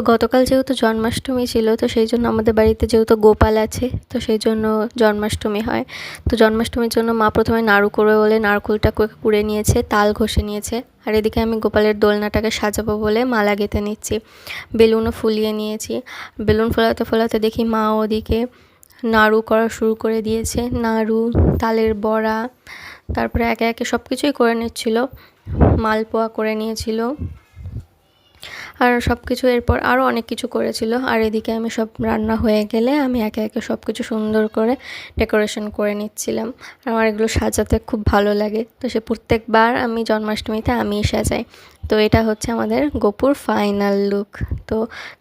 তো গতকাল যেহেতু জন্মাষ্টমী ছিল, তো সেই জন্য আমাদের বাড়িতে যেহেতু গোপাল আছে, তো সেই জন্য জন্মাষ্টমী হয়। তো জন্মাষ্টমীর জন্য মা প্রথমে নাড়ু করবে বলে নারকেলটা কুড়ে নিয়েছে, তাল ঘষে নিয়েছে। আর এদিকে আমি গোপালের দোলনাটাকে সাজাবো বলে মালা গেঁথে নিচ্ছি, বেলুনও ফুলিয়ে নিয়েছি। বেলুন ফোলাতে ফোলাতে দেখি মা ওদিকে নাড়ু করা শুরু করে দিয়েছে। নাড়ু, তালের বড়া, তারপরে একে একে সব কিছুই করে নিচ্ছিল। মালপোয়া করে নিয়েছিল আর সব কিছু, এরপর আরও অনেক কিছু করেছিল। আর এদিকে আমি সব রান্না হয়ে গেলে আমি একে একে সব কিছু সুন্দর করে ডেকোরেশন করে নিচ্ছিলাম। আমার এগুলো সাজাতে খুব ভালো লাগে, তো সে প্রত্যেকবার আমি জন্মাষ্টমীতে আমিই সাজাই। তো এটা হচ্ছে আমাদের গপুর ফাইনাল লুক। তো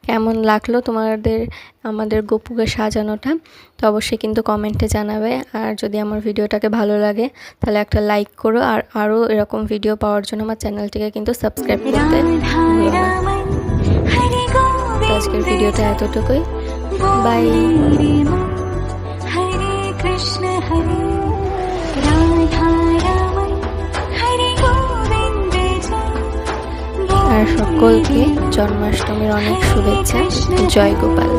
কেমন লাগলো তোমাদের আমাদের গপুকে সাজানোটা, তো অবশ্যই কিন্তু কমেন্টে জানাবে। আর যদি আমার ভিডিওটাকে ভালো লাগে তাহলে একটা লাইক করো, আর আরও এরকম ভিডিও পাওয়ার জন্য আমার চ্যানেলটিকে কিন্তু সাবস্ক্রাইব করতে ভুলো না। তো আজকের ভিডিওটা এতটুকুই, বাই। আর সকলকে জন্মাষ্টমীর অনেক শুভেচ্ছা। জয় গোপাল।